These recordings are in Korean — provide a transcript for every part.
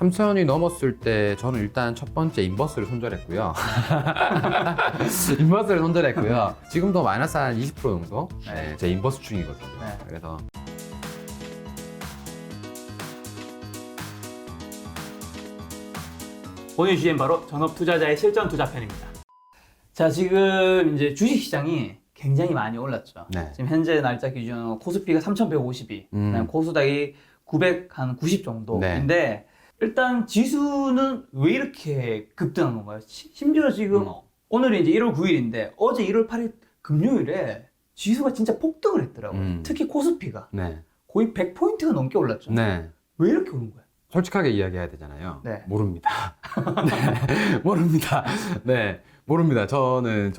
3,000원이 넘었을 때 저는 일단 첫 번째 인버스를 손절했고요. 인버스를 손절했고요. 지금도 마이너스 한 20% 정도 네, 제 인버스 중이거든요. 네. 그래서 오늘 주제는 바로 전업 투자자의 실전 투자편입니다. 자, 지금 이제 주식 시장이 굉장히 많이 올랐죠. 네. 지금 현재 날짜 기준 코스피가 3,152, 그다음에 코스닥이 990 정도인데 네. 일단 지수는 왜 이렇게 급등한 건가요? 심지어 지금 오늘이 이제 1월 9일인데 어제 1월 8일 금요일에 지수가 진짜 폭등을 했더라고요. 특히 코스피가 네. 거의 100포인트가 넘게 올랐죠. 네. 왜 이렇게 오른 거예요? 솔직하게 이야기해야 되잖아요. 네. 모릅니다. 네. 모릅니다. 네. 모릅니다. 저는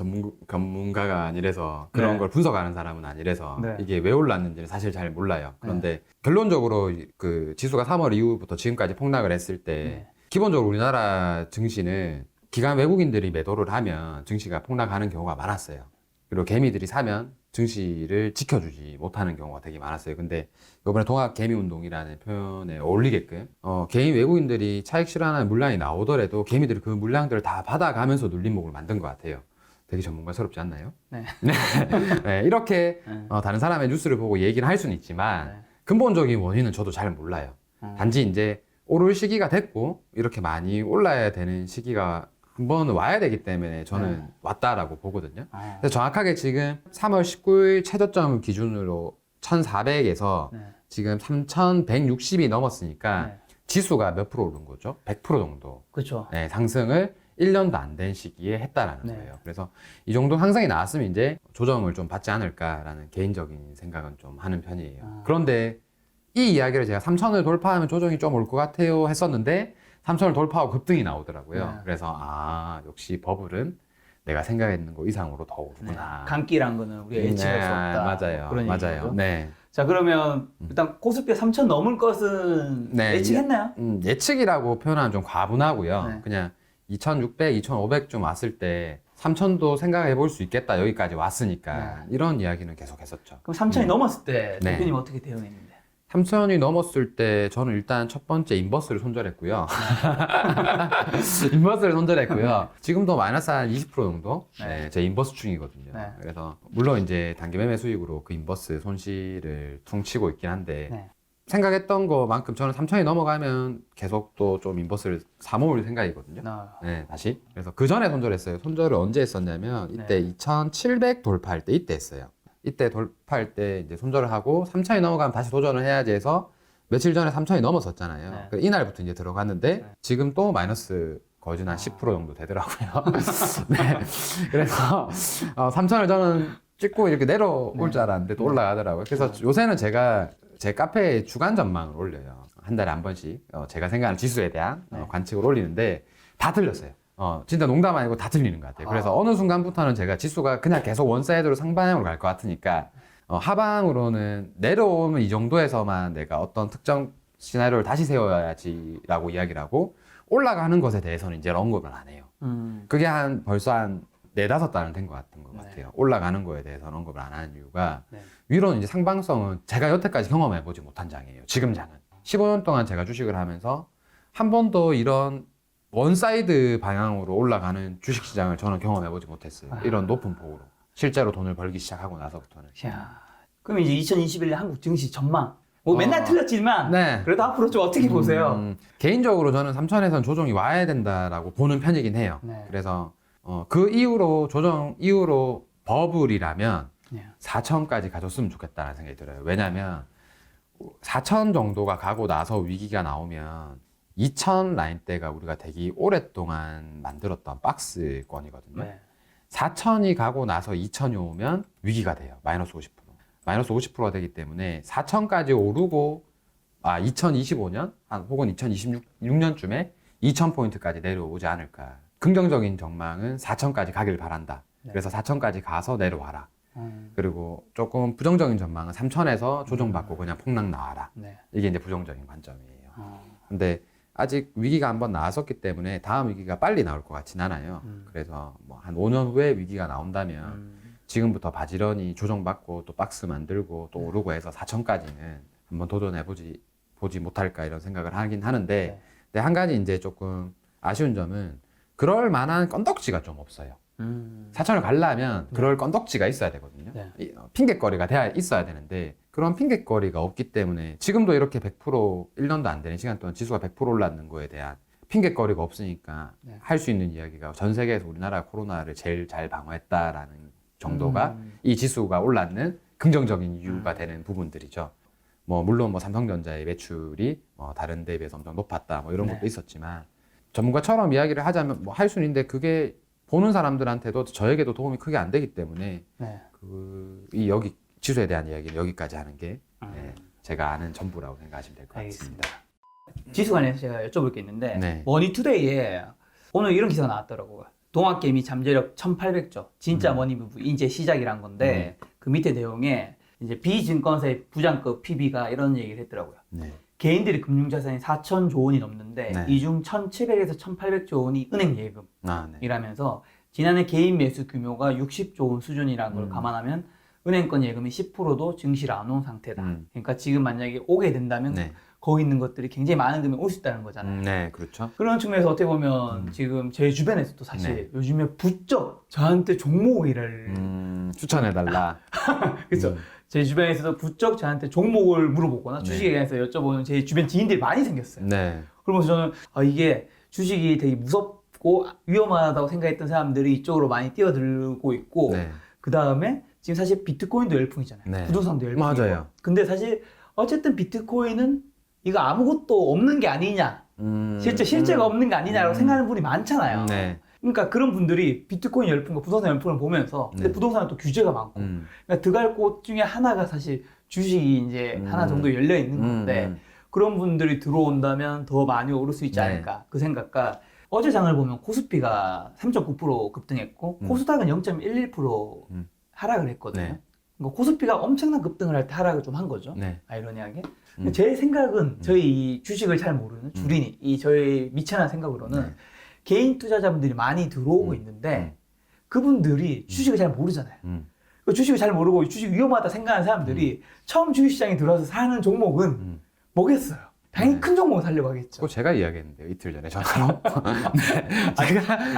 전문가가 아니라서 그런 네. 걸 분석하는 사람은 아니라서 네. 이게 왜 올랐는지는 사실 잘 몰라요. 그런데 결론적으로 그 지수가 3월 이후부터 지금까지 폭락을 했을 때 기본적으로 우리나라 증시는 기관 외국인들이 매도를 하면 증시가 폭락하는 경우가 많았어요. 그리고 개미들이 사면 증시를 지켜주지 못하는 경우가 되게 많았어요. 근데 이번에 동학개미운동이라는 표현에 어울리게끔 개인 외국인들이 차익 실현하는 물량이 나오더라도 개미들이 그 물량들을 다 받아가면서 눌림목을 만든 것 같아요. 되게 전문가스럽지 않나요? 네. 네, 이렇게 다른 사람의 뉴스를 보고 얘기를 할 수는 있지만 근본적인 원인은 저도 잘 몰라요. 단지 이제 오를 시기가 됐고 이렇게 많이 올라야 되는 시기가 한 번은 와야 되기 때문에 저는 왔다라고 보거든요. 그래서 정확하게 지금 3월 19일 최저점 기준으로 1,400에서 지금 3,160이 넘었으니까 지수가 몇 프로 오른 거죠? 100% 정도. 그렇죠. 네, 상승을 1년도 안 된 시기에 했다라는 거예요. 그래서 이 정도 상승이 나왔으면 이제 조정을 좀 받지 않을까라는 개인적인 생각은 좀 하는 편이에요. 그런데 이 이야기를 제가 3,000을 돌파하면 조정이 좀 올 것 같아요 했었는데 3,000을 돌파하고 급등이 나오더라고요. 그래서 역시 버블은 내가 생각했는 거 이상으로 더 오르구나. 강기란 거는 우리가 예측할 수 없다. 맞아요. 그런 맞아요. 얘기죠. 네. 자, 그러면 일단 코스피가 3,000 넘을 것은 예측했나요? 예측이라고 표현하면 좀 과분하고요. 그냥 2,600, 2,500쯤 왔을 때 3,000도 생각해 볼 수 있겠다. 여기까지 왔으니까. 이런 이야기는 계속 했었죠. 그럼 3,000이 넘었을 때 대표님 어떻게 대응했는데? 3,000원이 넘었을 때 저는 일단 첫 번째 인버스를 손절했고요. 인버스를 손절했고요. 지금도 마이너스 한 20% 정도 제 인버스 중이거든요. 그래서 물론 이제 단기 매매 수익으로 그 인버스 손실을 퉁치고 있긴 한데 생각했던 것만큼 저는 3,000이 넘어가면 계속 또 좀 인버스를 사모을 생각이거든요. 네, 다시. 그래서 그 전에 손절했어요. 손절을 언제 했었냐면 이때 2,700 돌파할 때 이때 했어요. 이때 돌파할 때 이제 손절을 하고 3,000이 넘어가면 다시 도전을 해야지 해서 며칠 전에 3,000이 넘었었잖아요. 이날부터 이제 들어갔는데 지금 또 마이너스 거의 한 10% 정도 되더라고요. 네. 그래서 3,000을 저는 찍고 이렇게 내려올 줄 알았는데 또 올라가더라고요. 그래서 요새는 제가 제 카페에 주간 전망을 올려요. 한 달에 한 번씩 제가 생각하는 지수에 대한 관측을 올리는데 다 틀렸어요. 진짜 농담 아니고 다 틀리는 것 같아요. 그래서 어느 순간부터는 제가 지수가 그냥 계속 원사이드로 상방향으로 갈 것 같으니까 하방으로는 내려오면 이 정도에서만 내가 어떤 특정 시나리오를 다시 세워야지라고 이야기를 하고 올라가는 것에 대해서는 이제 언급을 안 해요. 그게 벌써 한 4-5달은 된 것 같은 것 같아요. 올라가는 거에 대해서는 언급을 안 하는 이유가 위로는 이제 상방성은 제가 여태까지 경험해보지 못한 장이에요. 지금 장은. 15년 동안 제가 주식을 하면서 한 번도 이런 원사이드 방향으로 올라가는 주식시장을 저는 경험해보지 못했어요. 이런 높은 폭으로. 실제로 돈을 벌기 시작하고 나서부터는. 야, 그럼 이제 2021년 한국 증시 전망. 뭐 맨날 틀렸지만 그래도 앞으로 좀 어떻게 보세요? 개인적으로 저는 3,000에서는 조정이 와야 된다라고 보는 편이긴 해요. 그래서 그 이후로 조정 이후로 버블이라면 4,000까지 가졌으면 좋겠다는 생각이 들어요. 왜냐하면 4,000 정도가 가고 나서 위기가 나오면 2,000 라인대가 우리가 되게 오랫동안 만들었던 박스권이거든요. 4,000이 가고 나서 2,000이 오면 위기가 돼요. 마이너스 50%. 마이너스 50%가 되기 때문에 4,000까지 오르고 2025년 혹은 2026년쯤에 2,000포인트까지 내려오지 않을까. 긍정적인 전망은 4,000까지 가길 바란다. 그래서 4,000까지 가서 내려와라. 그리고 조금 부정적인 전망은 3,000에서 조정받고 그냥 폭락 나와라. 이게 이제 부정적인 관점이에요. 근데 아직 위기가 한번 나왔었기 때문에 다음 위기가 빨리 나올 것 같진 않아요. 그래서 뭐 한 5년 후에 위기가 나온다면 지금부터 바지런히 조정받고 또 박스 만들고 또 오르고 해서 4,000까지는 한번 도전해보지 못할까 이런 생각을 하긴 하는데 근데 한 가지 이제 조금 아쉬운 점은 그럴 만한 건덕지가 좀 없어요. 사천을 가려면 그럴 건덕지가 있어야 되거든요. 핑곗거리가 돼야 있어야 되는데 그런 핑곗거리가 없기 때문에 지금도 이렇게 100% 1년도 안 되는 시간 동안 지수가 100% 올랐는 거에 대한 핑곗거리가 없으니까 할 수 있는 이야기가 전 세계에서 우리나라가 코로나를 제일 잘 방어했다라는 정도가 이 지수가 올랐는 긍정적인 이유가 되는 부분들이죠. 뭐 물론 뭐 삼성전자의 매출이 다른 데에 비해서 엄청 높았다 뭐 이런 것도 있었지만 전문가처럼 이야기를 하자면 뭐 할 수는 있는데 그게 보는 사람들한테도 저에게도 도움이 크게 안 되기 때문에 이 여기 지수에 대한 이야기는 여기까지 하는 게 제가 아는 전부라고 생각하시면 될 것 같습니다. 지수 관련해서 제가 여쭤볼 게 있는데 머니투데이에 오늘 이런 기사가 나왔더라고요. 동학개미 잠재력 1800조 진짜 머니무브 이제 시작이란 건데 그 밑에 내용에 이제 비증권사의 부장급 PB가 이런 얘기를 했더라고요. 개인들의 금융자산이 4,000조 원이 넘는데 이 중 1,700에서 1,800조 원이 은행 예금이라면서 지난해 개인 매수 규모가 60조 원 수준이라는 걸 감안하면 은행권 예금이 10%도 증시를 안 온 상태다. 그러니까 지금 만약에 오게 된다면 거기 있는 것들이 굉장히 많은 금액이 올 수 있다는 거잖아요. 네, 그렇죠. 그런 측면에서 어떻게 보면 지금 제 주변에서도 사실 요즘에 부쩍 저한테 종목을 추천해달라. 그렇죠. 제 주변에서도 부쩍 저한테 종목을 물어보거나 주식에 대해서 여쭤보는 제 주변 지인들이 많이 생겼어요. 그러면서 저는 이게 주식이 되게 무섭고 위험하다고 생각했던 사람들이 이쪽으로 많이 뛰어들고 있고 그 다음에 지금 사실 비트코인도 열풍이잖아요. 부동산도 열풍이고. 맞아요. 근데 사실 어쨌든 비트코인은 이거 아무것도 없는 게 아니냐, 실제가 없는 게 아니냐라고 생각하는 분이 많잖아요. 그러니까 그런 분들이 비트코인 열풍과 부동산 열풍을 보면서 근데 부동산은 또 규제가 많고 그러니까 들어갈 곳 중에 하나가 사실 주식이 이제 하나 정도 열려 있는 건데 그런 분들이 들어온다면 더 많이 오를 수 있지 않을까 그 생각과 어제 장을 보면 코스피가 3.9% 급등했고 코스닥은 0.11% 하락을 했거든요. 그러니까 코스피가 엄청난 급등을 할 때 하락을 좀 한 거죠. 아이러니하게. 제 생각은 저희 이 주식을 잘 모르는 주린이 이 저희 미천한 생각으로는 개인 투자자분들이 많이 들어오고 있는데 그분들이 주식을 잘 모르잖아요. 주식을 잘 모르고 주식 위험하다 생각하는 사람들이 처음 주식시장에 들어와서 사는 종목은 뭐겠어요? 당연히 큰 종목을 사려고 하겠죠. 그거 제가 이야기했는데요, 이틀 전에 전화로.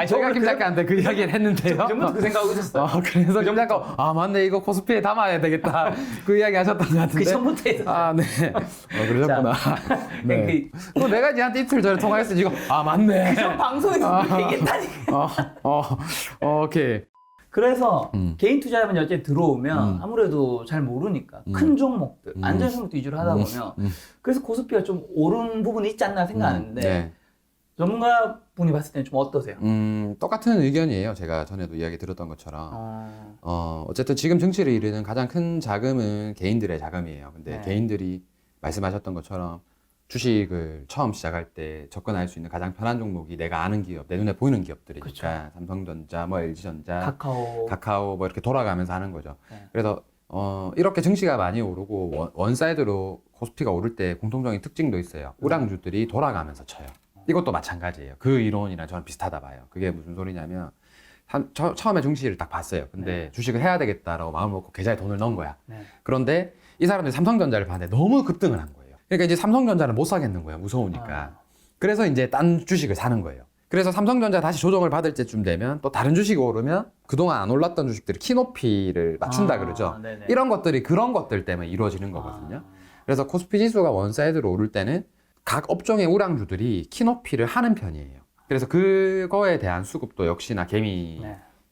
제가 김 작가한테 그 이야기를 했는데요. 전부터 그 생각하고 있었어요. 그래서 김 작가, 맞네, 이거 코스피에 담아야 되겠다. 그 이야기 하셨던 것 같은데. 그 전부터 했었어요. 네. 그러셨구나. 네. 또 내가 니한테 이틀 전에 통화했어, 지금. 맞네. 그 방송에서 얘기했다니까. 오케이. 그래서 개인 투자자분이 어쨌든 들어오면 아무래도 잘 모르니까 큰 종목들, 안전 종목들 위주로 하다 보면 그래서 코스피가 좀 오른 부분이 있지 않나 생각하는데 전문가분이 봤을 때는 좀 어떠세요? 똑같은 의견이에요. 제가 전에도 이야기 들었던 것처럼 어쨌든 지금 증시를 이루는 가장 큰 자금은 개인들의 자금이에요. 근데 개인들이 말씀하셨던 것처럼 주식을 처음 시작할 때 접근할 수 있는 가장 편한 종목이 내가 아는 기업, 내 눈에 보이는 기업들이니까 그쵸. 삼성전자, 뭐 LG전자, 카카오 뭐 이렇게 돌아가면서 하는 거죠. 그래서 이렇게 증시가 많이 오르고 원사이드로 코스피가 오를 때 공통적인 특징도 있어요. 우량주들이 돌아가면서 쳐요. 이것도 마찬가지예요. 그 이론이랑 저는 비슷하다 봐요. 그게 무슨 소리냐면 처음에 증시를 딱 봤어요. 근데 주식을 해야 되겠다라고 마음을 먹고 계좌에 돈을 넣은 거야. 그런데 이 사람들이 삼성전자를 봤는데 너무 급등을 한 거예요. 그러니까 이제 삼성전자를 못 사겠는 거야, 무서우니까. 그래서 이제 딴 주식을 사는 거예요. 그래서 삼성전자 다시 조정을 받을 때쯤 되면 또 다른 주식이 오르면 그동안 안 올랐던 주식들이 키높이를 맞춘다 그러죠. 이런 것들이 그런 것들 때문에 이루어지는 거거든요. 그래서 코스피 지수가 원사이드로 오를 때는 각 업종의 우량주들이 키높이를 하는 편이에요. 그래서 그거에 대한 수급도 역시나 개미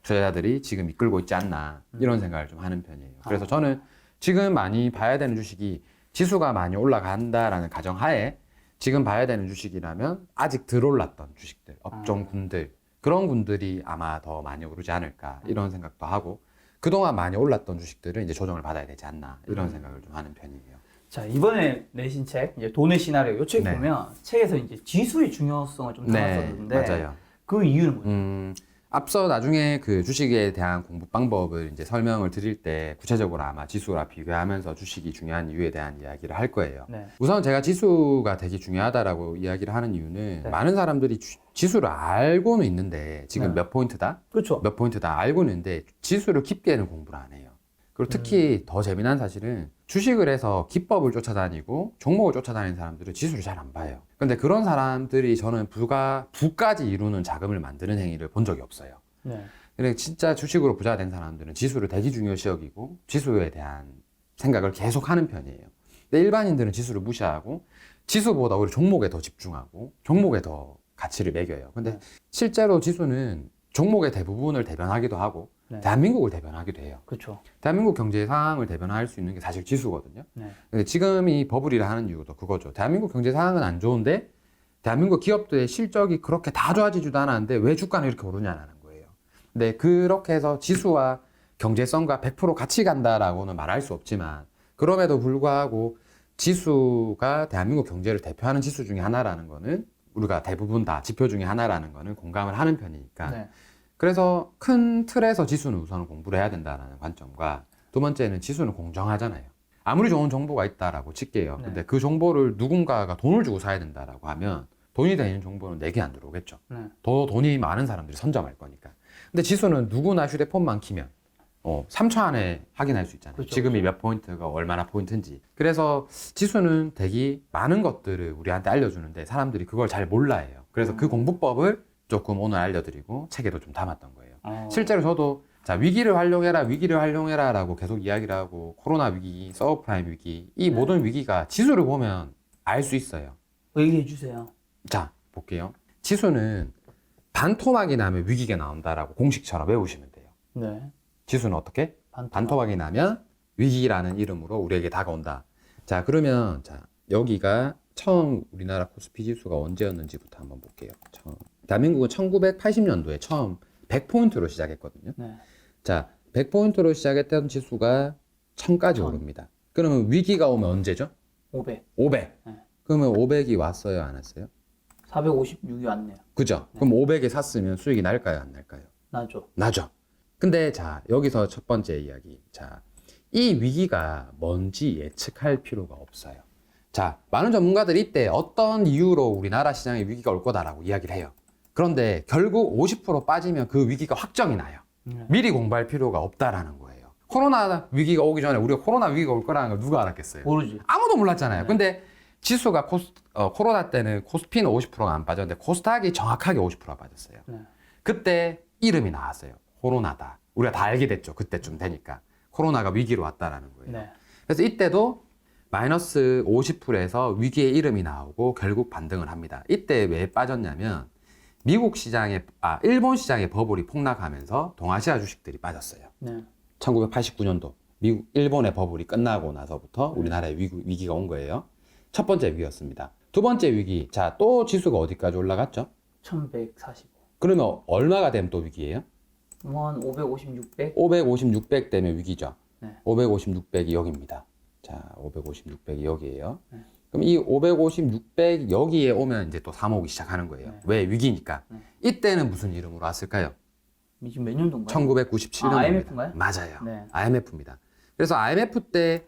투자자들이 지금 이끌고 있지 않나 이런 생각을 좀 하는 편이에요. 그래서 저는 지금 많이 봐야 되는 주식이 지수가 많이 올라간다라는 가정하에 지금 봐야 되는 주식이라면 아직 덜 올랐던 주식들, 업종군들 그런 군들이 아마 더 많이 오르지 않을까 이런 생각도 하고 그동안 많이 올랐던 주식들은 이제 조정을 받아야 되지 않나 이런 생각을 좀 하는 편이에요. 자, 이번에 내신 책 이제 돈의 시나리오 이 책 보면 책에서 이제 지수의 중요성을 좀 담았었는데 맞아요. 그 이유는 뭐예요? 앞서 나중에 그 주식에 대한 공부 방법을 이제 설명을 드릴 때 구체적으로 아마 지수랑 비교하면서 주식이 중요한 이유에 대한 이야기를 할 거예요. 우선 제가 지수가 되게 중요하다라고 이야기를 하는 이유는 많은 사람들이 지수를 알고는 있는데 지금 몇 포인트다? 그렇죠. 몇 포인트다 알고 있는데 지수를 깊게는 공부를 안 해요. 그리고 특히 더 재미난 사실은 주식을 해서 기법을 쫓아다니고 종목을 쫓아다니는 사람들은 지수를 잘 안 봐요. 근데 그런 사람들이 저는 부까지 이루는 자금을 만드는 행위를 본 적이 없어요. 네. 근데 진짜 주식으로 부자 된 사람들은 지수를 되게 중요시 여기고 지수에 대한 생각을 계속 하는 편이에요. 근데 일반인들은 지수를 무시하고 지수보다 오히려 종목에 더 집중하고 종목에 더 가치를 매겨요. 근데 실제로 지수는 종목의 대부분을 대변하기도 하고 대한민국을 대변하기도 해요. 그렇죠. 대한민국 경제 상황을 대변할 수 있는 게 사실 지수거든요. 네. 근데 지금 이 버블이라 하는 이유도 그거죠. 대한민국 경제 상황은 안 좋은데 대한민국 기업들의 실적이 그렇게 다 좋아지지도 않았는데 왜 주가는 이렇게 오르냐는 거예요. 근데 그렇게 해서 지수와 경제성과 100% 같이 간다라고는 말할 수 없지만 그럼에도 불구하고 지수가 대한민국 경제를 대표하는 지수 중에 하나라는 거는 우리가 대부분 다 지표 중에 하나라는 거는 공감을 하는 편이니까 네. 그래서 큰 틀에서 지수는 우선 공부를 해야 된다는 관점과 두 번째는 지수는 공정하잖아요. 아무리 좋은 정보가 있다라고 칠게요. 네. 근데 그 정보를 누군가가 돈을 주고 사야 된다라고 하면 돈이 되는 정보는 내게 안 들어오겠죠. 네. 더 돈이 많은 사람들이 선점할 거니까. 근데 지수는 누구나 휴대폰만 키면 3초 안에 확인할 수 있잖아요. 그렇죠. 지금이 몇 포인트가 얼마나 포인트인지. 그래서 지수는 되게 많은 것들을 우리한테 알려주는데 사람들이 그걸 잘 몰라해요. 그래서 그 공부법을 조금 오늘 알려드리고 책에도 좀 담았던 거예요. 실제로 저도 자 위기를 활용해라 라고 계속 이야기를 하고 코로나 위기, 서브프라임 위기 이 모든 위기가 지수를 보면 알 수 있어요. 얘기해 주세요. 자 볼게요. 지수는 반토막이 나면 위기가 나온다라고 공식처럼 외우시면 돼요. 네. 지수는 어떻게? 반토막이 나면 위기라는 이름으로 우리에게 다가온다. 자, 그러면 자, 여기가 처음 우리나라 코스피 지수가 언제였는지부터 한번 볼게요. 대한민국은 1980년도에 처음 100포인트로 시작했거든요. 네. 자, 100포인트로 시작했던 지수가 1000까지 오릅니다. 그러면 위기가 오면 언제죠? 500. 500. 네. 그러면 500이 왔어요, 안 왔어요? 456이 왔네요. 그죠? 그럼 500에 샀으면 수익이 날까요, 안 날까요? 나죠. 나죠. 근데 자, 여기서 첫 번째 이야기. 자, 이 위기가 뭔지 예측할 필요가 없어요. 자, 많은 전문가들이 이때 어떤 이유로 우리나라 시장에 위기가 올 거다라고 이야기를 해요. 그런데 결국 50% 빠지면 그 위기가 확정이 나요. 미리 공부할 필요가 없다라는 거예요. 코로나 위기가 오기 전에 우리가 코로나 위기가 올 거라는 걸 누가 알았겠어요? 모르지. 아무도 몰랐잖아요. 근데 지수가 코로나 때는 코스피는 50%가 안 빠졌는데 코스닥이 정확하게 50%가 빠졌어요. 그때 이름이 나왔어요. 코로나다. 우리가 다 알게 됐죠. 그때쯤 되니까. 코로나가 위기로 왔다라는 거예요. 네. 그래서 이때도 마이너스 50%에서 위기의 이름이 나오고 결국 반등을 합니다. 이때 왜 빠졌냐면 미국 시장에, 일본 시장의 버블이 폭락하면서 동아시아 주식들이 빠졌어요. 네. 1989년도 일본의 버블이 끝나고 나서부터 우리나라에 위기가 온 거예요. 첫 번째 위기였습니다. 두 번째 위기, 자, 또 지수가 어디까지 올라갔죠? 1145. 그러면 얼마가 되면 또 위기예요? 한 550, 600? 550, 600 되면 위기죠. 네. 550, 600이 여기입니다. 자, 550, 600이 여기예요. 네. 그럼 이 550, 600 여기에 오면 이제 또 3 오기 시작하는 거예요. 네. 왜? 위기니까. 네. 이때는 무슨 이름으로 왔을까요? 지금 몇 년도인가요? 1997년도입니다. IMF인가요? 맞아요. 네. IMF입니다. 그래서 IMF 때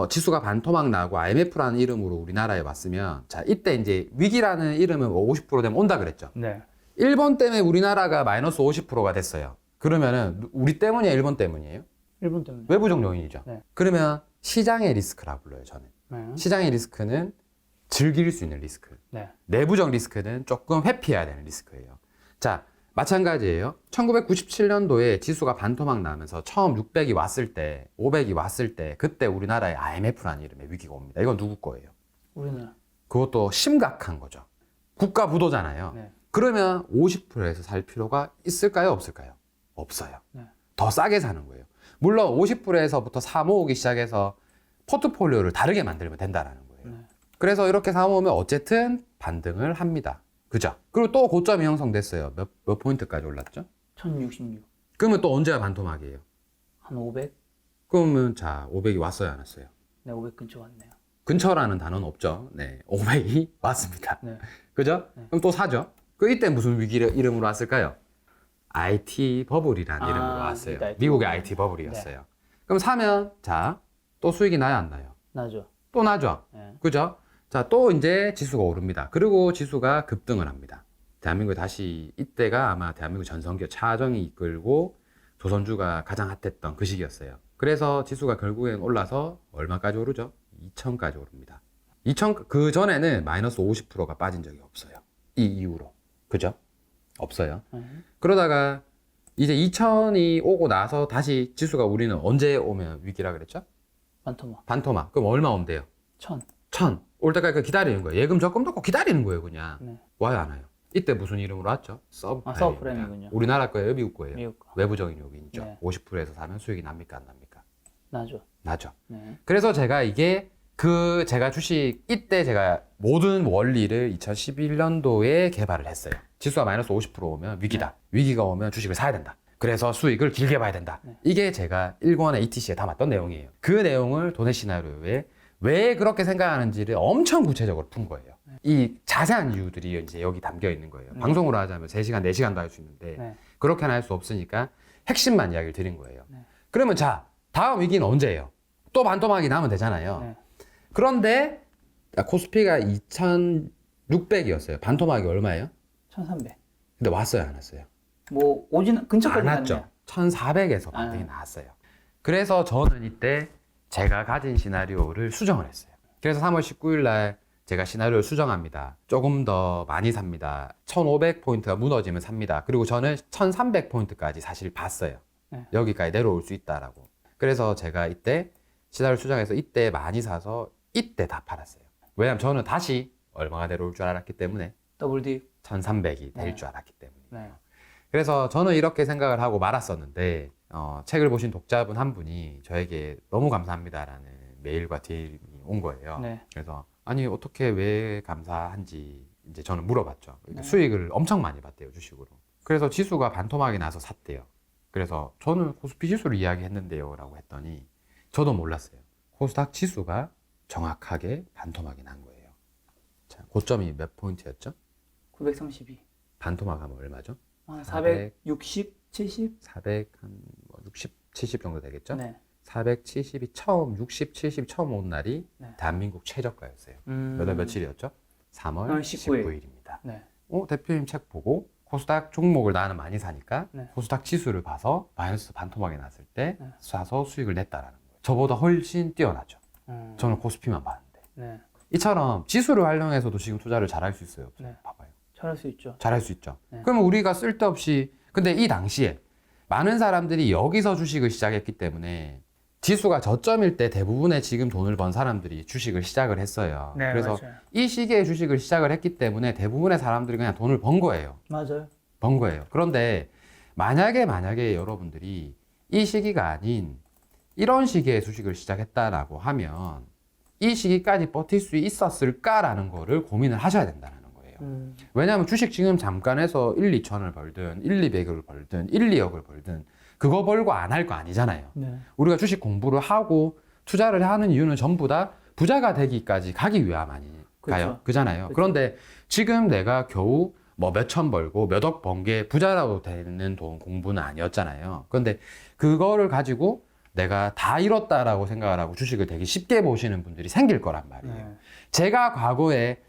지수가 반토막 나고 IMF라는 이름으로 우리나라에 왔으면 자, 이때 이제 위기라는 이름은 50% 되면 온다 그랬죠. 네. 일본 때문에 우리나라가 마이너스 50%가 됐어요. 그러면은 우리 때문이에요, 일본 때문이에요? 일본 때문에. 외부적 요인이죠. 네. 그러면 시장의 리스크라 불러요, 저는. 네. 시장의 리스크는 즐길 수 있는 리스크. 네. 내부적 리스크는 조금 회피해야 되는 리스크예요. 자, 마찬가지예요. 1997년도에 지수가 반토막 나면서 처음 600이 왔을 때, 500이 왔을 때, 그때 우리나라에 IMF라는 이름의 위기가 옵니다. 이건 누구 거예요? 우리나라. 그것도 심각한 거죠. 국가 부도잖아요. 네. 그러면 50%에서 살 필요가 있을까요? 없을까요? 없어요. 네. 더 싸게 사는 거예요. 물론 50%에서부터 사 모으기 시작해서 포트폴리오를 다르게 만들면 된다라는 거예요. 네. 그래서 이렇게 사 모으면 어쨌든 반등을 합니다. 그죠? 그리고 또 고점이 형성됐어요. 몇 포인트까지 올랐죠? 1066. 그러면 또 언제가 반토막이에요? 한 500? 그러면 자, 500이 왔어요, 안 왔어요? 네, 500 근처 왔네요. 근처라는 단어는 없죠. 네, 500이 왔습니다. 네. 그죠? 네. 그럼 또 사죠. 그 이때 무슨 위기 이름으로 왔을까요? IT 버블이라는 이름으로 왔어요. 미국의 IT 버블이었어요. 네. 그럼 사면 자, 또 수익이 나요, 안 나요? 나죠. 또 나죠. 네. 그죠? 자, 또 이제 지수가 오릅니다. 그리고 지수가 급등을 합니다. 대한민국에 다시 이때가 아마 대한민국 전성기업 차정이 이끌고 조선주가 가장 핫했던 그 시기였어요. 그래서 지수가 결국엔 올라서 얼마까지 오르죠? 2000까지 오릅니다. 2000, 그 전에는 마이너스 50%가 빠진 적이 없어요. 이 이후로. 그죠? 없어요. 그러다가 이제 2000이 오고 나서 다시 지수가 우리는 언제 오면 위기라 그랬죠? 반토막. 반토막. 그럼 얼마 오면 돼요? 1000. 1000. 올 때까지 기다리는 거예요. 예금 적금 넣고 기다리는 거예요, 그냥. 네. 와요, 안 와요? 이때 무슨 이름으로 왔죠? 서브프라임이군요. 우리나라 거예요, 미국 거예요? 미국 거. 외부적인 요인이죠. 네. 50%에서 사면 수익이 납니까, 안 납니까? 나죠. 나죠. 네. 그래서 제가 이게 제가 주식 이때 제가 모든 원리를 2011년도에 개발을 했어요. 지수가 마이너스 50% 오면 위기다. 위기가 오면 주식을 사야 된다. 그래서 수익을 길게 봐야 된다. 이게 제가 1권의 ETC에 담았던 내용이에요. 그 내용을 돈의 시나리오에 왜 그렇게 생각하는지를 엄청 구체적으로 푼 거예요. 이 자세한 이유들이 이제 여기 담겨 있는 거예요. 방송으로 하자면 3시간, 4시간도 할 수 있는데 그렇게는 할 수 없으니까 핵심만 이야기를 드린 거예요. 그러면 자, 다음 위기는 언제예요? 또 반토막이 나면 되잖아요. 그런데 코스피가 2600이었어요. 반토막이 얼마예요? 1300. 근데 왔어요, 안 왔어요? 뭐 오진 근처까지 안 왔죠. 1400에서 반등이 나왔어요. 그래서 저는 이때 제가 가진 시나리오를 수정을 했어요. 그래서 3월 19일 날 제가 시나리오를 수정합니다. 조금 더 많이 삽니다. 1500포인트가 무너지면 삽니다. 그리고 저는 1300포인트까지 사실 봤어요. 여기까지 내려올 수 있다라고. 그래서 제가 이때 시나리오 수정해서 이때 많이 사서 이때 다 팔았어요. 왜냐면 저는 다시 얼마가 내려올 줄 알았기 때문에 더블 D 1300이 될 줄 알았기 때문에. 네. 그래서 저는 이렇게 생각을 하고 말았었는데 책을 보신 독자분 한 분이 저에게 너무 감사합니다라는 메일과 DM이 온 거예요. 네. 그래서 아니 어떻게 왜 감사한지 이제 저는 물어봤죠. 수익을 엄청 많이 봤대요, 주식으로. 그래서 지수가 반토막이 나서 샀대요. 그래서 저는 코스피 지수를 이야기했는데요 라고 했더니 저도 몰랐어요. 코스닥 지수가 정확하게 반토막이 난 거예요. 자, 고점이 몇 포인트였죠? 932. 반토막 하면 얼마죠? 460, 70? 400, 한 60, 70 정도 되겠죠? 네. 470이 처음, 60, 70 처음 온 날이 네. 대한민국 최저가였어요. 몇 월 며칠이었죠? 3월 19일. 19일입니다. 네. 대표님 책 보고 코스닥 종목을 나는 많이 사니까 네. 코스닥 지수를 봐서 마이너스 반토막이 났을 때 네. 사서 수익을 냈다라는 거예요. 저보다 훨씬 뛰어나죠. 저는 코스피만 봤는데. 네. 이처럼 지수를 활용해서도 지금 투자를 잘할 수 있어요. 네. 봐봐요. 잘할 수 있죠. 잘할 수 있죠. 네. 그러면 우리가 쓸데없이 근데 이 당시에 많은 사람들이 여기서 주식을 시작했기 때문에 지수가 저점일 때 대부분의 지금 돈을 번 사람들이 주식을 시작을 했어요. 네, 그래서 맞아요. 이 시기에 주식을 시작을 했기 때문에 대부분의 사람들이 그냥 돈을 번 거예요. 맞아요. 번 거예요. 그런데 만약에 여러분들이 이 시기가 아닌 이런 시기에 주식을 시작했다라고 하면 이 시기까지 버틸 수 있었을까라는 거를 고민을 하셔야 된다는 거예요. 왜냐하면 주식 지금 잠깐 해서 1, 2천을 벌든 1, 200을 벌든 1, 2억을 벌든 그거 벌고 안 할 거 아니잖아요. 네. 우리가 주식 공부를 하고 투자를 하는 이유는 전부 다 부자가 되기까지 가기 위함 아니까요? 그렇죠. 그잖아요. 그렇죠. 그런데 지금 내가 겨우 뭐 몇천 벌고 몇 억 번 게 부자라고 되는 돈 공부는 아니었잖아요. 그런데 그거를 가지고 내가 다 잃었다라고 생각을 하고 주식을 되게 쉽게 보시는 분들이 생길 거란 말이에요. 네. 제가 과거에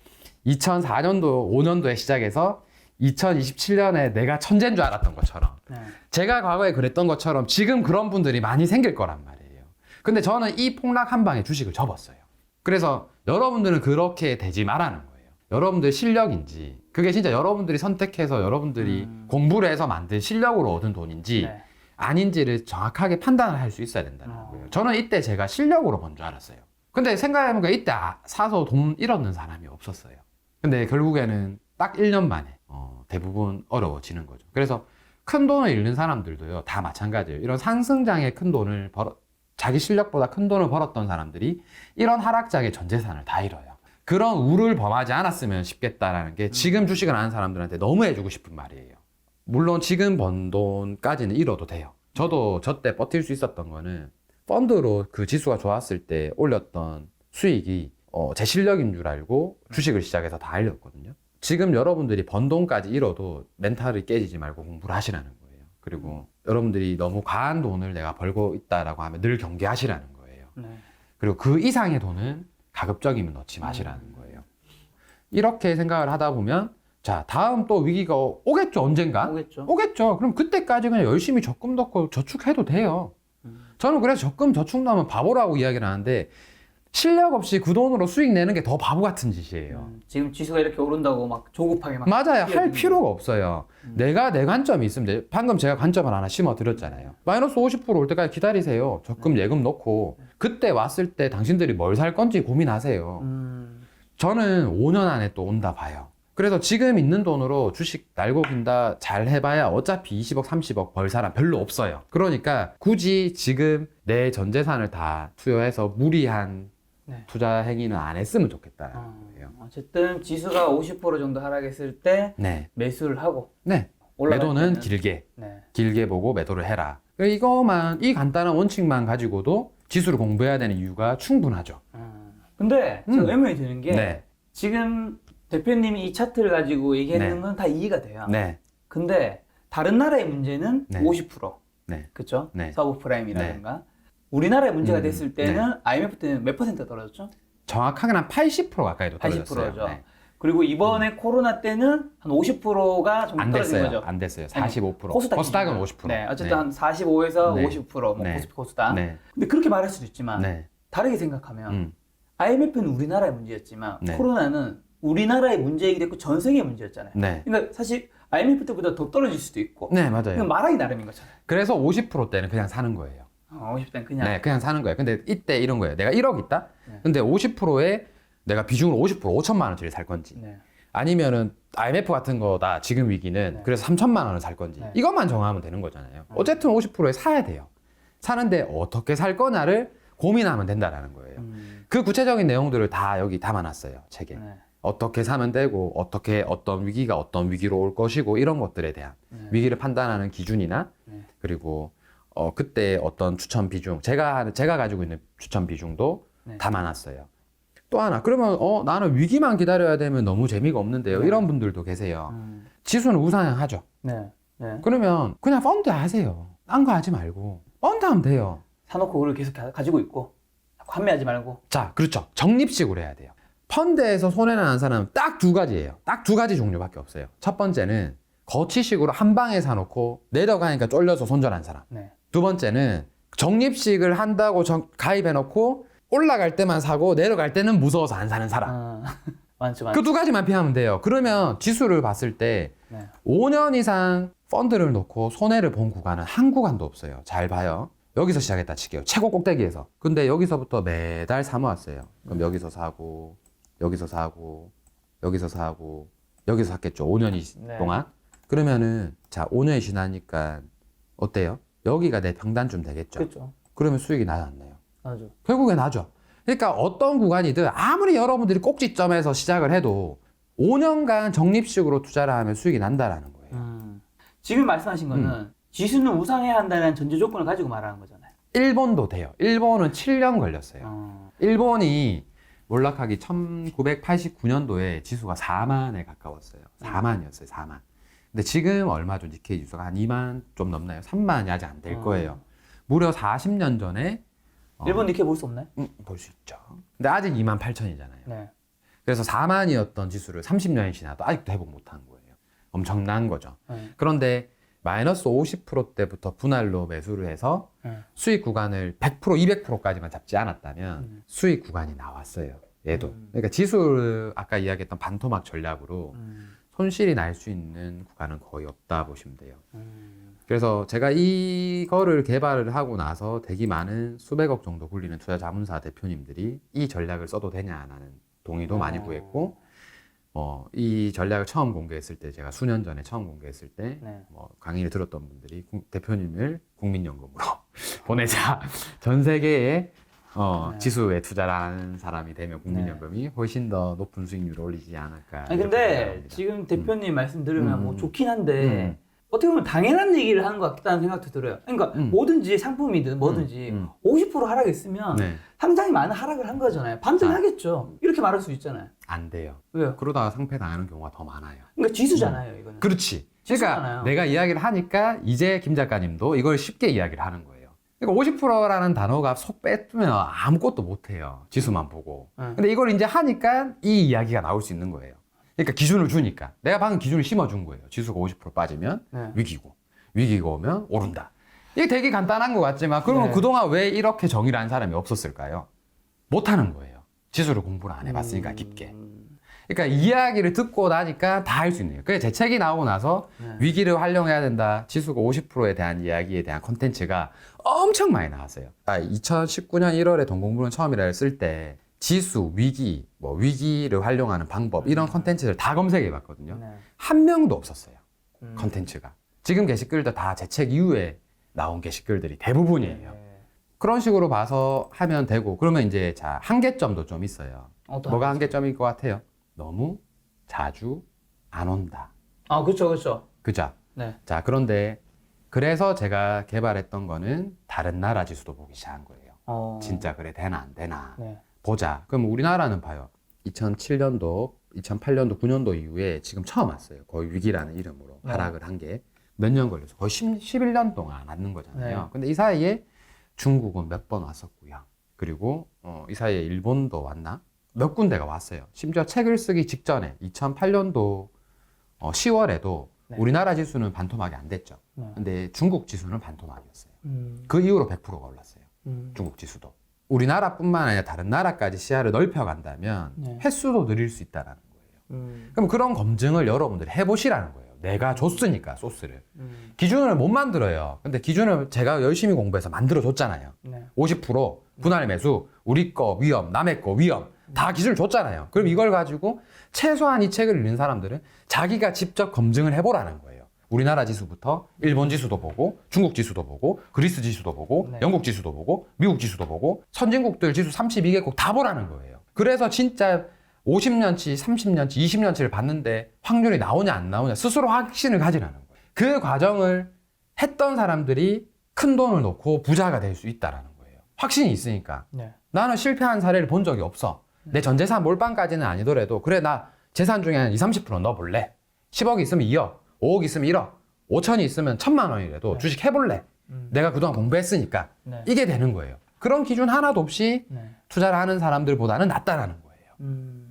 2004년도, 5년도에 시작해서 2027년에 내가 천재인 줄 알았던 것처럼 네. 제가 과거에 그랬던 것처럼 지금 그런 분들이 많이 생길 거란 말이에요. 근데 저는 이 폭락 한 방에 주식을 접었어요. 그래서 여러분들은 그렇게 되지 말라는 거예요. 여러분들 실력인지 그게 진짜 여러분들이 선택해서 여러분들이 공부를 해서 만든 실력으로 얻은 돈인지 네. 아닌지를 정확하게 판단을 할 수 있어야 된다는 거예요. 저는 이때 제가 실력으로 번 줄 알았어요. 근데 생각해보니까 이때 사서 돈 잃었는 사람이 없었어요. 근데 결국에는 딱 1년 만에 대부분 어려워지는 거죠. 그래서 큰 돈을 잃는 사람들도요, 다 마찬가지예요. 이런 상승장에 큰 돈을 자기 실력보다 큰 돈을 벌었던 사람들이 이런 하락장에 전 재산을 다 잃어요. 그런 우를 범하지 않았으면 싶겠다라는 게 지금 주식을 아는 사람들한테 너무 해주고 싶은 말이에요. 물론 지금 번 돈까지는 잃어도 돼요. 저도 저 때 버틸 수 있었던 거는 펀드로 그 지수가 좋았을 때 올렸던 수익이 제 실력인 줄 알고 주식을 시작해서 다 알렸거든요. 지금 여러분들이 번 돈까지 잃어도 멘탈이 깨지지 말고 공부를 하시라는 거예요. 그리고 여러분들이 너무 과한 돈을 내가 벌고 있다라고 하면 늘 경계하시라는 거예요. 네. 그리고 그 이상의 돈은 가급적이면 넣지 마시라는 거예요. 이렇게 생각을 하다 보면 자, 다음 또 위기가 오겠죠, 언젠가? 오겠죠. 오겠죠. 그럼 그때까지 그냥 열심히 적금 넣고 저축해도 돼요. 저는 그래서 적금 저축도 하면 바보라고 이야기를 하는데 실력 없이 그 돈으로 수익 내는 게 더 바보 같은 짓이에요. 지금 지수가 이렇게 오른다고 막 조급하게 막 맞아요. 할 필요가 없어요. 내가 내 관점이 있으면 돼. 방금 제가 관점을 하나 심어드렸잖아요. 마이너스 50%올 때까지 기다리세요. 적금 예금 넣고 그때 왔을 때 당신들이 뭘 살 건지 고민하세요. 저는 5년 안에 또 온다 봐요. 그래서 지금 있는 돈으로 주식 날고 긴다 잘 해봐야 어차피 20억, 30억 벌 사람 별로 없어요. 그러니까 굳이 지금 내 전 재산을 다 투여해서 무리한 투자 행위는 안 했으면 좋겠다는 거예요. 어쨌든 지수가 50% 정도 하락했을 때 네. 매수를 하고 네. 매도는 길게 보고 매도를 해라. 이거만, 이 간단한 원칙만 가지고도 지수를 공부해야 되는 이유가 충분하죠. 근데 제가 의문이 드는 게 네. 지금 대표님이 이 차트를 가지고 얘기하는 네. 건 다 이해가 돼요. 네. 근데 다른 나라의 문제는 네. 50%. 네. 그쵸? 네. 서브프라임이라든가. 우리나라의 문제가 됐을 때는 네. IMF 때는 몇 퍼센트 떨어졌죠? 정확하게는 한 80% 가까이도 떨어졌어요. 80%죠. 네. 그리고 이번에 코로나 때는 한 50%가 좀 안 떨어진 됐어요. 거죠. 안 됐어요. 아니, 45%. 코스닥 코스닥은 기준으로. 50%. 네, 어쨌든 한 45에서 네. 50%, 뭐 네. 코스피 코스닥. 네. 근데 그렇게 말할 수도 있지만 네. 다르게 생각하면 음. IMF는 우리나라의 문제였지만 네. 코로나는 우리나라의 문제이기도 했고 전 세계의 문제였잖아요. 네. 그러니까 사실 IMF 때보다 더 떨어질 수도 있고. 네, 맞아요. 그러니까 말하기 나름인 거잖아요. 그래서 50%대는 그냥 사는 거예요. 50대는 그냥. 네, 그냥 사는 거예요. 근데 이때 이런 거예요. 내가 1억 있다? 네. 근데 50%에 내가 비중으로 50%, 5천만 원짜리 살 건지. 네. 아니면은 IMF 같은 거다, 지금 위기는. 네. 그래서 3천만 원을 살 건지. 네. 이것만 정하면 되는 거잖아요. 어쨌든 50%에 사야 돼요. 사는데 어떻게 살 거냐를 고민하면 된다라는 거예요. 그 구체적인 내용들을 다 여기 담아놨어요, 책에. 네. 어떻게 사면 되고, 어떻게 어떤 위기가 어떤 위기로 올 것이고, 이런 것들에 대한 위기를 판단하는 기준이나, 그리고 그때 어떤 추천 비중, 제가 가지고 있는 추천 비중도 담아놨어요. 또 하나, 그러면 나는 위기만 기다려야 되면 너무 재미가 없는데요. 이런 분들도 계세요. 지수는 우상향하죠. 네. 네. 그러면 그냥 펀드 하세요. 딴 거 하지 말고 펀드 하면 돼요. 사놓고 그걸 계속 가지고 있고 판매하지 말고. 자, 그렇죠. 적립식으로 해야 돼요. 펀드에서 손해나는 사람은 딱 두 가지예요. 딱 두 가지 종류밖에 없어요. 첫 번째는 거치식으로 한 방에 사놓고 내려가니까 쫄려서 손절한 사람. 네. 두 번째는 적립식을 한다고 가입해놓고 올라갈 때만 사고 내려갈 때는 무서워서 안 사는 사람. 많죠. 그 두 가지만 피하면 돼요. 그러면 지수를 봤을 때 5년 이상 펀드를 놓고 손해를 본 구간은 한 구간도 없어요. 잘 봐요. 여기서 시작했다 칠게요. 최고 꼭대기에서. 근데 여기서부터 매달 사모았어요. 그럼 여기서 사고, 여기서 사고, 여기서 사고, 여기서 샀겠죠. 5년 동안. 그러면은, 자, 5년이 지나니까, 어때요? 여기가 내 평단쯤 되겠죠. 그렇죠. 그러면 수익이 나요, 안 나요? 나죠. 결국에 나죠. 그러니까 어떤 구간이든 아무리 여러분들이 꼭지점에서 시작을 해도 5년간 적립식으로 투자를 하면 수익이 난다라는 거예요. 지금 말씀하신 거는 지수는 우상해야 한다는 전제 조건을 가지고 말하는 거잖아요. 일본도 돼요. 일본은 7년 걸렸어요. 일본이 몰락하기 1989년도에 지수가 4만에 가까웠어요. 4만이었어요. 4만. 근데 지금 얼마죠? 니케이 지수가 한 2만 좀 넘나요? 3만이 아직 안 될 거예요. 무려 40년 전에 일본 니케이 볼 수 없나요? 볼 수 있죠. 근데 아직 2만 8천이잖아요. 네. 그래서 4만이었던 지수를 30년이 지나도 아직도 회복 못한 거예요. 엄청난 거죠. 그런데 마이너스 50%대부터 분할로 매수를 해서 수익 구간을 100%, 200%까지만 잡지 않았다면 수익 구간이 나왔어요. 얘도. 그러니까 지수 아까 이야기했던 반토막 전략으로 손실이 날 수 있는 구간은 거의 없다 보시면 돼요. 그래서 제가 이거를 개발을 하고 나서 되게 많은 수백억 정도 굴리는 투자 자문사 대표님들이 이 전략을 써도 되냐라는 동의도 많이 구했고, 이 전략을 처음 공개했을 때, 제가 수년 전에 처음 공개했을 때, 강의를 들었던 분들이 대표님을 국민연금으로 보내자. 전 세계에 지수에 투자를 하는 사람이 되면 국민연금이 훨씬 더 높은 수익률을 올리지 않을까. 아니 근데 지금 대표님 말씀 들으면 뭐 좋긴 한데 어떻게 보면 당연한 얘기를 하는 것 같다는 생각도 들어요. 그러니까 뭐든지 상품이든 뭐든지 50% 하락했으면 상당히 많은 하락을 한 거잖아요. 반등하겠죠. 이렇게 말할 수 있잖아요. 안 돼요. 왜요? 그러다가 상패 당하는 경우가 더 많아요. 그러니까 지수잖아요, 이거는. 그렇지. 지수잖아요. 그러니까 내가 이야기를 하니까 이제 김 작가님도 이걸 쉽게 이야기를 하는 거예요. 그러니까 50%라는 단어가 속 빼면 아무것도 못 해요. 지수만 보고. 근데 이걸 이제 하니까 이 이야기가 나올 수 있는 거예요. 그러니까 기준을 주니까. 내가 방금 기준을 심어준 거예요. 지수가 50% 빠지면 위기고, 위기가 오면 오른다. 이게 되게 간단한 것 같지만 그러면 네. 그동안 왜 이렇게 정의를 한 사람이 없었을까요? 못하는 거예요. 지수를 공부를 안 해봤으니까 깊게. 그러니까 이야기를 듣고 나니까 다 할 수 있는 거예요. 그래서 제 책이 나오고 나서 위기를 활용해야 된다. 지수가 50%에 대한 이야기에 대한 콘텐츠가 엄청 많이 나왔어요. 2019년 1월에 동공부는 처음이라 쓸 때 지수, 위기, 뭐 위기를 활용하는 방법 이런 콘텐츠를 다 검색해 봤거든요. 네. 한 명도 없었어요. 콘텐츠가. 지금 게시글도 다 제 책 이후에 나온 게시글들이 대부분이에요. 그런 식으로 봐서 하면 되고 그러면 이제 자 한계점도 좀 있어요. 뭐가 한계점일 것 같아요? 너무 자주 안 온다. 아, 그렇죠. 그죠? 네. 자, 그런데 그래서 제가 개발했던 거는 다른 나라 지수도 보기 시작한 거예요. 진짜 그래 되나 안 되나 네. 보자. 그럼 우리나라는 봐요. 2007년도, 2008년도, 9년도 이후에 지금 처음 왔어요. 거의 위기라는 이름으로 네. 하락을 한 게 몇 년 걸려서 거의 11년 동안 왔는 거잖아요. 네. 근데 이 사이에 중국은 몇 번 왔었고요. 그리고 이 사이에 일본도 왔나? 몇 군데가 왔어요. 심지어 책을 쓰기 직전에 2008년도 10월에도 네. 우리나라 지수는 반토막이 안 됐죠. 네. 근데 중국 지수는 반토막이었어요. 그 이후로 100%가 올랐어요. 중국 지수도. 우리나라뿐만 아니라 다른 나라까지 시야를 넓혀간다면 네. 횟수도 늘릴 수 있다는 거예요. 그럼 그런 검증을 여러분들이 해보시라는 거예요. 내가 줬으니까 소스를. 기준을 못 만들어요. 근데 기준을 제가 열심히 공부해서 만들어줬잖아요. 네. 50% 분할 매수, 우리 거 위험, 남의 거 위험 다 기준을 줬잖아요. 그럼 이걸 가지고 최소한 이 책을 읽는 사람들은 자기가 직접 검증을 해보라는 거예요. 우리나라 지수부터 일본 지수도 보고 중국 지수도 보고 그리스 지수도 보고 네. 영국 지수도 보고 미국 지수도 보고 선진국들 지수 32개국 다 보라는 거예요. 그래서 진짜 50년치, 30년치, 20년치를 봤는데 확률이 나오냐 안 나오냐 스스로 확신을 가지라는 거예요. 그 과정을 했던 사람들이 큰 돈을 놓고 부자가 될 수 있다는 거예요. 확신이 있으니까. 네. 나는 실패한 사례를 본 적이 없어. 내 전 재산 몰빵까지는 아니더라도 그래 나 재산 중에 한 20, 30% 넣어볼래. 10억 있으면 2억, 5억 있으면 1억, 5천이 있으면 1,000만 원이라도 네. 주식 해볼래. 내가 그동안 공부했으니까 네. 이게 되는 거예요. 그런 기준 하나도 없이 네. 투자를 하는 사람들보다는 낫다라는 거예요.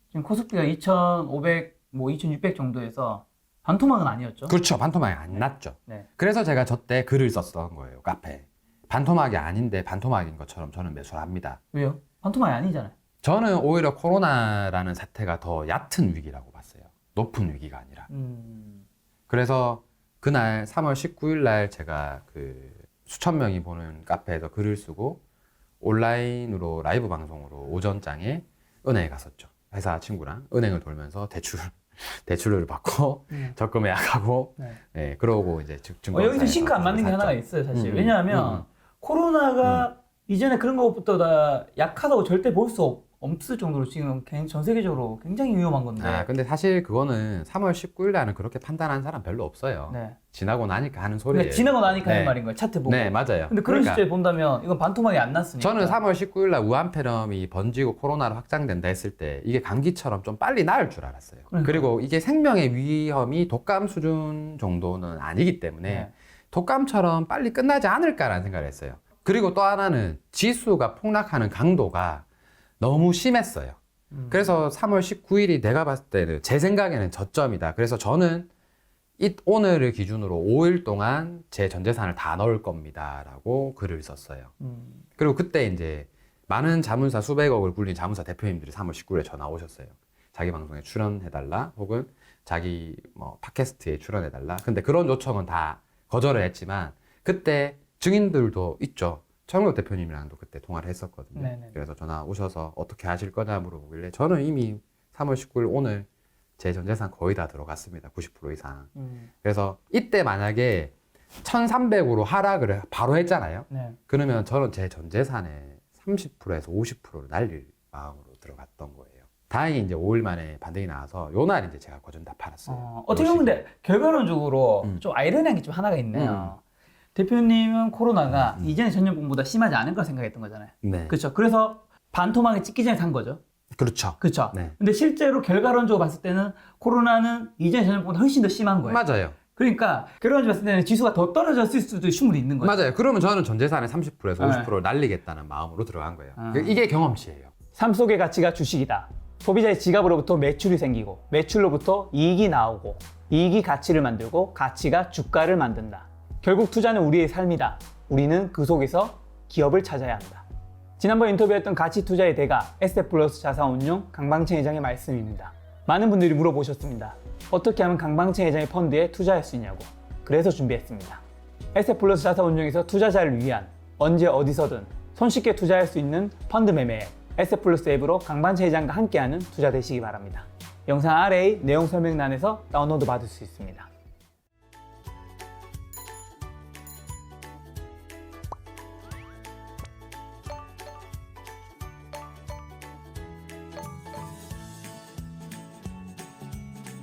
지금 코스피가 2,500, 뭐 2,600 정도에서 반토막은 아니었죠? 그렇죠. 반토막이 안 났죠. 네. 그래서 제가 저 때 글을 썼던 거예요. 카페에. 반토막이 아닌데 반토막인 것처럼 저는 매수를 합니다. 왜요? 반토막이 아니잖아요. 저는 오히려 코로나라는 사태가 더 얕은 위기라고 봤어요. 높은 위기가 아니라. 그래서 그날 3월 19일 날 제가 그 수천 명이 보는 카페에서 글을 쓰고 온라인으로 라이브 방송으로 오전장에 은행에 갔었죠. 회사 친구랑 은행을 돌면서 대출을 받고 적금 예약하고 네, 그러고 이제 증권사에 여기서 싱크 안 맞는 게 하나가 있어요, 사실. 왜냐하면 코로나가 이전에 그런 것보다 약하다고 절대 볼 수 없을 정도로 지금 전 세계적으로 굉장히 위험한 건데. 근데 사실 그거는 3월 19일 날은 그렇게 판단한 사람 별로 없어요. 네. 지나고 나니까 하는 소리예요. 그러니까 지나고 나니까 네. 하는 말인 거예요, 차트 보고. 네, 맞아요. 근데 그런 그러니까 시점에 본다면 이건 반토막이 안 났으니까. 저는 3월 19일 날 우한폐렴이 번지고 코로나로 확장된다 했을 때 이게 감기처럼 좀 빨리 나을 줄 알았어요. 그리고 이게 생명의 위험이 독감 수준 정도는 아니기 때문에 네. 독감처럼 빨리 끝나지 않을까라는 생각을 했어요. 그리고 또 하나는 지수가 폭락하는 강도가 너무 심했어요. 그래서 3월 19일이 내가 봤을 때는 제 생각에는 저점이다. 그래서 저는 오늘을 기준으로 5일 동안 제 전 재산을 다 넣을 겁니다. 라고 글을 썼어요. 그리고 그때 이제 많은 자문사 수백억을 굴린 자문사 대표님들이 3월 19일에 전화 오셨어요. 자기 방송에 출연해달라 혹은 자기 뭐 팟캐스트에 출연해달라. 근데 그런 요청은 다 거절을 했지만 그때 증인들도 있죠. 청록 대표님이랑도 그때 통화를 했었거든요. 네네. 그래서 전화 오셔서 어떻게 하실 거냐 물어보길래 저는 이미 3월 19일 오늘 제 전재산 거의 다 들어갔습니다. 90% 이상. 그래서 이때 만약에 1300으로 하락을 바로 했잖아요. 네. 그러면 저는 제 전재산의 30%에서 50%를 날릴 마음으로 들어갔던 거예요. 다행히 이제 5일 만에 반등이 나와서 요날 이제 제가 거진 다 팔았어요. 어떻게 보면 근데 결과론적으로 좀 아이러니한 게 좀 하나가 있네요. 대표님은 코로나가 이전의 전염병보다 심하지 않을 거라 생각했던 거잖아요. 네. 그렇죠. 그래서 반토막이 찍기 전에 산 거죠. 그렇죠. 그렇죠. 네. 근데 실제로 결과론적으로 봤을 때는 코로나는 이전의 전염병보다 훨씬 더 심한 거예요. 맞아요. 그러니까 결과론적으로 봤을 때는 지수가 더 떨어졌을 수도 충분히 있는 거예요. 맞아요. 그러면 저는 전 재산의 30%에서 네. 50%를 날리겠다는 마음으로 들어간 거예요. 이게 경험치예요. 삶 속의 가치가 주식이다. 소비자의 지갑으로부터 매출이 생기고 매출로부터 이익이 나오고 이익이 가치를 만들고 가치가 주가를 만든다. 결국 투자는 우리의 삶이다. 우리는 그 속에서 기업을 찾아야 한다. 지난번 인터뷰했던 가치 투자의 대가 에셋플러스 자산운용 강방채 회장의 말씀입니다. 많은 분들이 물어보셨습니다. 어떻게 하면 강방채 회장의 펀드에 투자할 수 있냐고. 그래서 준비했습니다. 에셋플러스 자산운용에서 투자자를 위한 언제 어디서든 손쉽게 투자할 수 있는 펀드 매매에 에셋플러스 앱으로 강방채 회장과 함께하는 투자 되시기 바랍니다. 영상 아래의 내용 설명란에서 다운로드 받을 수 있습니다.